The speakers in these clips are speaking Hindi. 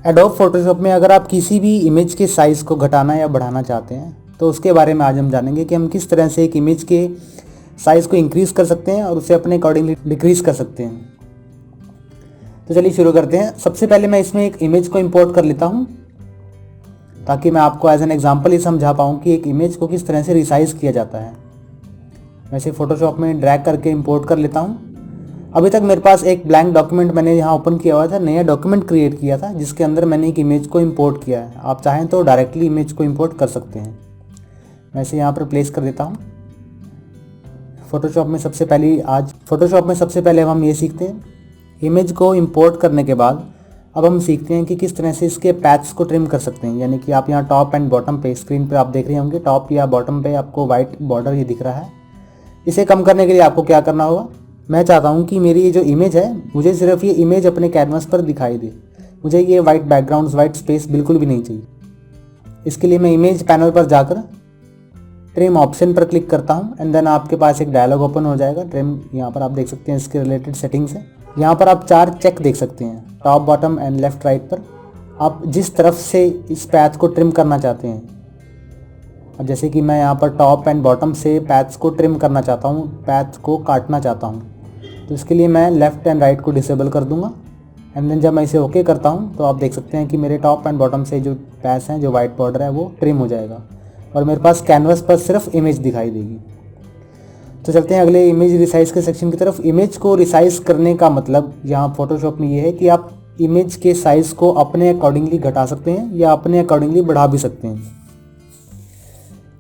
एडोब फोटोशॉप में अगर आप किसी भी इमेज के साइज़ को घटाना या बढ़ाना चाहते हैं तो उसके बारे में आज हम जानेंगे कि हम किस तरह से एक इमेज के साइज़ को इंक्रीज़ कर सकते हैं और उसे अपने अकॉर्डिंगली डिक्रीज़ कर सकते हैं। तो चलिए शुरू करते हैं। सबसे पहले मैं इसमें एक इमेज को इंपोर्ट कर लेता हूँ ताकि मैं आपको एज एन एग्जांपल ही समझा पाऊँ कि एक इमेज को किस तरह से रिसाइज़ किया जाता है। मैं इसे फोटोशॉप में ड्रैग करके इंपोर्ट कर लेता हूँ। अभी तक मेरे पास एक ब्लैंक डॉक्यूमेंट मैंने यहाँ ओपन किया हुआ था, नया डॉक्यूमेंट क्रिएट किया था जिसके अंदर मैंने एक इमेज को इंपोर्ट किया है। आप चाहें तो डायरेक्टली इमेज को इंपोर्ट कर सकते हैं। मैं इसे यहाँ पर प्लेस कर देता हूँ। फोटोशॉप में सबसे पहले हम ये सीखते हैं, इमेज को इंपोर्ट करने के बाद अब हम सीखते हैं कि किस तरह से इसके पैथ्स को ट्रिम कर सकते हैं। यानी कि आप यहाँ टॉप एंड बॉटम पे स्क्रीन पर आप देख रहे होंगे, टॉप या बॉटम पे आपको वाइट बॉर्डर ये दिख रहा है। इसे कम करने के लिए आपको क्या करना होगा, मैं चाहता हूँ कि मेरी ये जो इमेज है मुझे सिर्फ ये इमेज अपने कैनवास पर दिखाई दे। मुझे ये वाइट बैकग्राउंड, वाइट स्पेस बिल्कुल भी नहीं चाहिए। इसके लिए मैं इमेज पैनल पर जाकर ट्रिम ऑप्शन पर क्लिक करता हूँ एंड देन आपके पास एक डायलॉग ओपन हो जाएगा। ट्रिम यहाँ पर आप देख सकते हैं, इसके रिलेटेड सेटिंग्स है। यहाँ पर आप 4 चेक देख सकते हैं, top, bottom and left right पर आप जिस तरफ से इस पैथ को ट्रिम करना चाहते हैं। अब जैसे कि मैं यहाँ पर टॉप एंड बॉटम से पैथ्स को ट्रिम करना चाहता हूँ, पैथ को काटना चाहता हूँ, तो इसके लिए मैं लेफ़्ट एंड राइट को डिसेबल कर दूंगा एंड देन जब मैं इसे ओके करता हूँ तो आप देख सकते हैं कि मेरे टॉप एंड बॉटम से जो पैच हैं, जो वाइट बॉर्डर है, वो ट्रिम हो जाएगा और मेरे पास कैनवस पर सिर्फ इमेज दिखाई देगी। तो चलते हैं अगले इमेज रिसाइज के सेक्शन की तरफ। इमेज को रिसाइज करने का मतलब यहाँ फोटोशॉप में ये है कि आप इमेज के साइज़ को अपने अकॉर्डिंगली घटा सकते हैं या अपने अकॉर्डिंगली बढ़ा भी सकते हैं।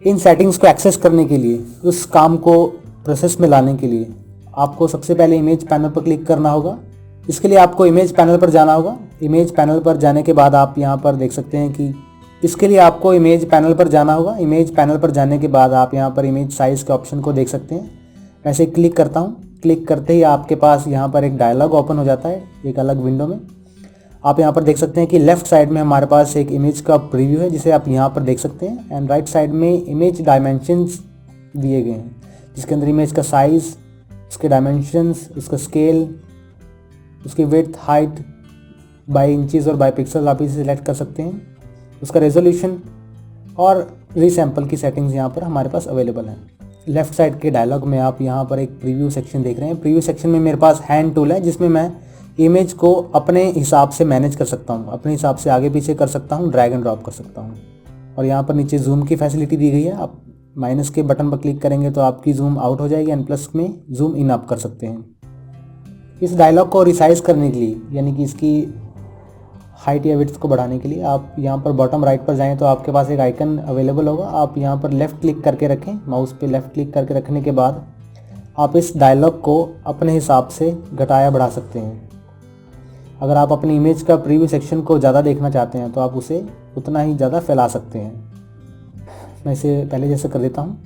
इन सेटिंग्स को एक्सेस करने के लिए, उस काम को प्रोसेस में लाने के लिए आपको सबसे पहले इमेज पैनल पर क्लिक करना होगा। इसके लिए आपको इमेज पैनल पर जाना होगा। इमेज पैनल पर जाने के बाद आप यहाँ पर देख सकते हैं कि इसके लिए आपको इमेज पैनल पर जाना होगा। इमेज पैनल पर जाने के बाद आप यहाँ पर इमेज साइज़ के ऑप्शन को देख सकते हैं। मैं इसे क्लिक करता हूँ। क्लिक करते ही आपके पास यहाँ पर एक डायलॉग ओपन हो जाता है एक अलग विंडो में। आप यहाँ पर देख सकते हैं कि लेफ्ट साइड में हमारे पास एक इमेज का प्रीव्यू है जिसे आप यहाँ पर देख सकते हैं एंड राइट साइड में इमेज डायमेंशंस दिए गए हैं जिसके अंदर इमेज का साइज़, उसके डायमेंशंस, उसका स्केल, उसकी विड्थ, हाइट बाय इंचेस और बाय पिक्सल आप इसे सिलेक्ट कर सकते हैं, उसका रेजोल्यूशन और रीसैम्पल की सेटिंग्स यहाँ पर हमारे पास अवेलेबल हैं। लेफ्ट साइड के डायलॉग में आप यहाँ पर एक प्रीव्यू सेक्शन देख रहे हैं। प्रीव्यू सेक्शन में मेरे पास हैंड टूल है जिसमें मैं इमेज को अपने हिसाब से मैनेज कर सकता हूँ, अपने हिसाब से आगे पीछे कर सकता हूँ, ड्रैग एंड ड्रॉप कर सकता हूँ। और यहाँ पर नीचे जूम की फैसिलिटी दी गई है। आप माइनस के बटन पर क्लिक करेंगे तो आपकी जूम आउट हो जाएगी एंड प्लस में जूम इन आप कर सकते हैं। इस डायलॉग को रिसाइज करने के लिए, यानी कि इसकी हाइट या विड्थ को बढ़ाने के लिए, आप यहाँ पर बॉटम राइट पर जाएं तो आपके पास एक आइकन अवेलेबल होगा। आप यहाँ पर लेफ़्ट क्लिक करके रखें, माउस पे लेफ़्ट क्लिक करके रखने के बाद आप इस डायलॉग को अपने हिसाब से घटाया बढ़ा सकते हैं। अगर आप अपनी इमेज का प्रीव्यू सेक्शन को ज़्यादा देखना चाहते हैं तो आप उसे उतना ही ज़्यादा फैला सकते हैं। मैं इसे पहले जैसे कर देता हूँ।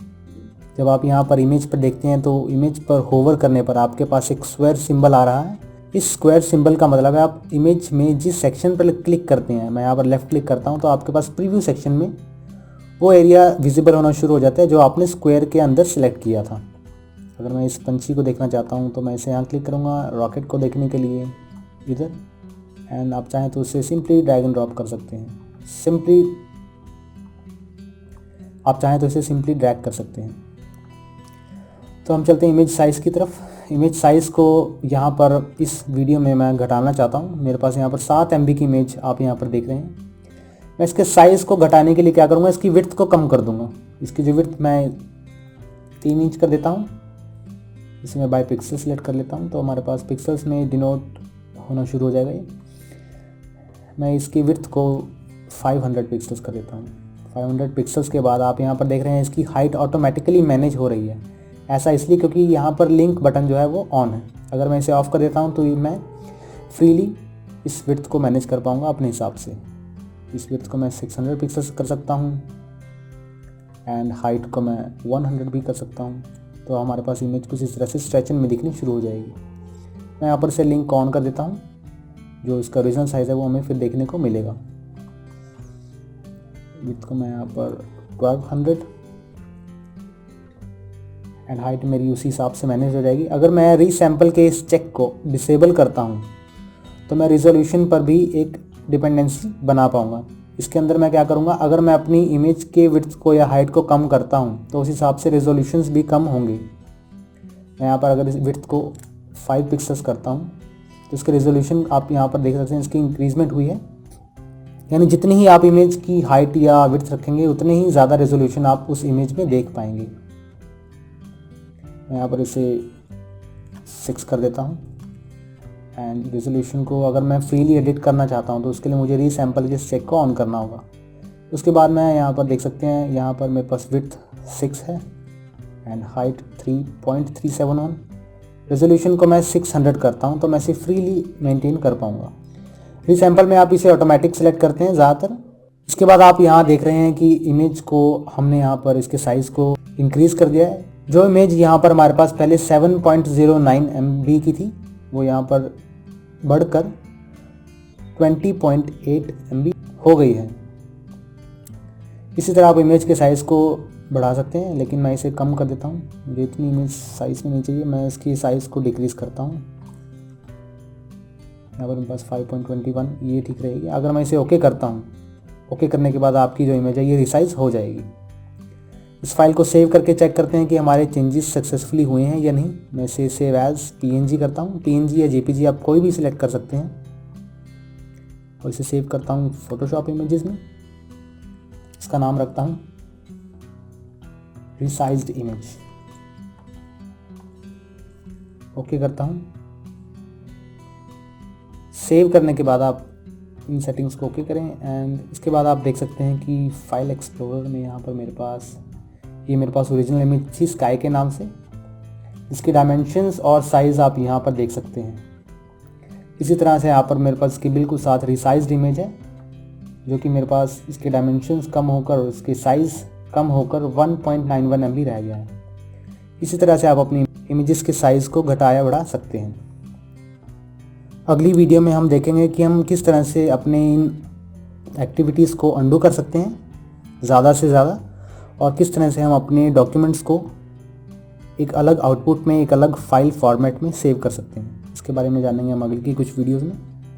जब आप यहाँ पर इमेज पर देखते हैं तो इमेज पर होवर करने पर आपके पास एक स्क्वायर सिंबल आ रहा है। इस स्क्वायर सिंबल का मतलब है आप इमेज में जिस सेक्शन पर क्लिक करते हैं, मैं यहाँ पर लेफ़्ट क्लिक करता हूँ तो आपके पास प्रीव्यू सेक्शन में वो एरिया विजिबल होना शुरू हो जाता है जो आपने स्क्वायर के अंदर सेलेक्ट किया था। अगर मैं इस पंछी को देखना चाहता हूँ तो मैं इसे यहाँ क्लिक करूँगा रॉकेट को देखने के लिए इधर, एंड आप चाहें तो उसे सिंपली ड्रैग एंड ड्रॉप कर सकते हैं। आप चाहें तो इसे सिंपली ड्रैग कर सकते हैं। तो हम चलते हैं इमेज साइज़ की तरफ। इमेज साइज़ को यहाँ पर इस वीडियो में मैं घटाना चाहता हूँ। मेरे पास यहाँ पर 7 MB की इमेज आप यहाँ पर देख रहे हैं। मैं इसके साइज़ को घटाने के लिए क्या करूँगा, इसकी विड्थ को कम कर दूँगा। इसकी जो विड्थ मैं 3 इंच कर देता हूँ। इसे मैं बाय पिक्सल सेलेक्ट कर लेता हूँ तो हमारे पास पिक्सल्स में डिनोट होना शुरू हो जाएगा ये। मैं इसकी विड्थ को 500 पिक्सल्स कर देता हूँ। 500 पिक्सल्स के बाद आप यहाँ पर देख रहे हैं इसकी हाइट ऑटोमेटिकली मैनेज हो रही है। ऐसा इसलिए क्योंकि यहाँ पर लिंक बटन जो है वो ऑन है। अगर मैं इसे ऑफ़ कर देता हूँ तो मैं फ्रीली इस विड्थ को मैनेज कर पाऊँगा अपने हिसाब से। इस विड्थ को मैं 600 पिक्सल्स कर सकता हूँ एंड हाइट को मैं 100 भी कर सकता हूँ। तो हमारे पास इमेज कुछ इस तरह से स्ट्रेचन में दिखनी शुरू हो जाएगी। मैं यहाँ पर से लिंक ऑन कर देता हूँ, जो इसका ओरिजिनल साइज़ है वो हमें फिर देखने को मिलेगा। विड्थ को मैं यहाँ पर 1200 एंड हाइट मेरी उसी हिसाब से मैनेज हो जाएगी। अगर मैं रीसैम्पल के इस चेक को डिसेबल करता हूँ तो मैं रिजोल्यूशन पर भी एक डिपेंडेंसी बना पाऊँगा। इसके अंदर मैं क्या करूँगा, अगर मैं अपनी इमेज के विड्थ को या हाइट को कम करता हूँ तो उस हिसाब से रेजोल्यूशंस भी कम होंगे। मैं यहाँ पर अगर इस विड्थ को 5 पिक्सल्स करता हूँ तो इसके रेजोल्यूशन आप यहाँ पर देख सकते हैं, इसकी इंक्रीजमेंट हुई है। यानी जितनी ही आप इमेज की हाइट या विड्थ रखेंगे उतने ही ज़्यादा रेजोल्यूशन आप उस इमेज में देख पाएंगे। मैं यहाँ पर इसे 6 कर देता हूँ। एंड रेजोल्यूशन को अगर मैं फ्रीली एडिट करना चाहता हूँ तो उसके लिए मुझे रीसैम्पल के चेक को ऑन करना होगा। उसके बाद मैं यहाँ पर देख सकते हैं, यहाँ पर मेरे पास विड्थ 6 है एंड हाइट 3.371। रेजोल्यूशन को मैं 600 करता हूँ तो मैं इसे फ्रीली मेंटेन कर पाऊँगा। रीसैम्पल में आप इसे ऑटोमेटिक सेलेक्ट करते हैं ज़्यादातर। इसके बाद आप यहाँ देख रहे हैं कि इमेज को हमने यहाँ पर इसके साइज़ को इंक्रीज़ कर दिया है। जो इमेज यहाँ पर हमारे पास पहले 7.09 MB की थी वो यहाँ पर बढ़कर 20.8 MB हो गई है। इसी तरह आप इमेज के साइज़ को बढ़ा सकते हैं, लेकिन मैं इसे कम कर देता हूँ। मुझे इतनी इमेज साइज़ में नहीं चाहिए, मैं इसकी साइज़ को डिक्रीज़ करता हूँ। यहाँ पर मेरे पास 5.21 ये ठीक रहेगी। अगर मैं इसे ओके करता हूँ, ओके करने के बाद आपकी जो इमेज है ये रिसाइज हो जाएगी। इस फाइल को सेव करके चेक करते हैं कि हमारे चेंजेस सक्सेसफुली हुए हैं या नहीं। मैं इसे सेव एज PNG करता हूँ। PNG या JPG आप कोई भी सिलेक्ट कर सकते हैं और इसे सेव करता हूँ फोटोशॉप इमेजेस में। इसका नाम रखता हूँ रिसाइज्ड इमेज। ओके करता हूँ। सेव करने के बाद आप इन सेटिंग्स को ओके करें एंड इसके बाद आप देख सकते हैं कि फाइल एक्सप्लोरर में यहाँ पर मेरे पास ओरिजिनल इमेज थी स्काई के नाम से, जिसके डायमेंशंस और साइज़ आप यहाँ पर देख सकते हैं। इसी तरह से यहाँ पर मेरे पास इसके बिल्कुल साथ रिसाइज्ड इमेज है, जो कि मेरे पास इसके डायमेंशंस कम होकर और इसके साइज़ कम होकर 1.91 MB रह गया है। इसी तरह से आप अपनी इमेजेस के साइज़ को घटाया बढ़ा सकते हैं। अगली वीडियो में हम देखेंगे कि हम किस तरह से अपने इन एक्टिविटीज़ को अंडू कर सकते हैं ज़्यादा से ज़्यादा, और किस तरह से हम अपने डॉक्यूमेंट्स को एक अलग आउटपुट में, एक अलग फाइल फॉर्मेट में सेव कर सकते हैं। इसके बारे में जानेंगे हम अगली की कुछ वीडियोज़ में।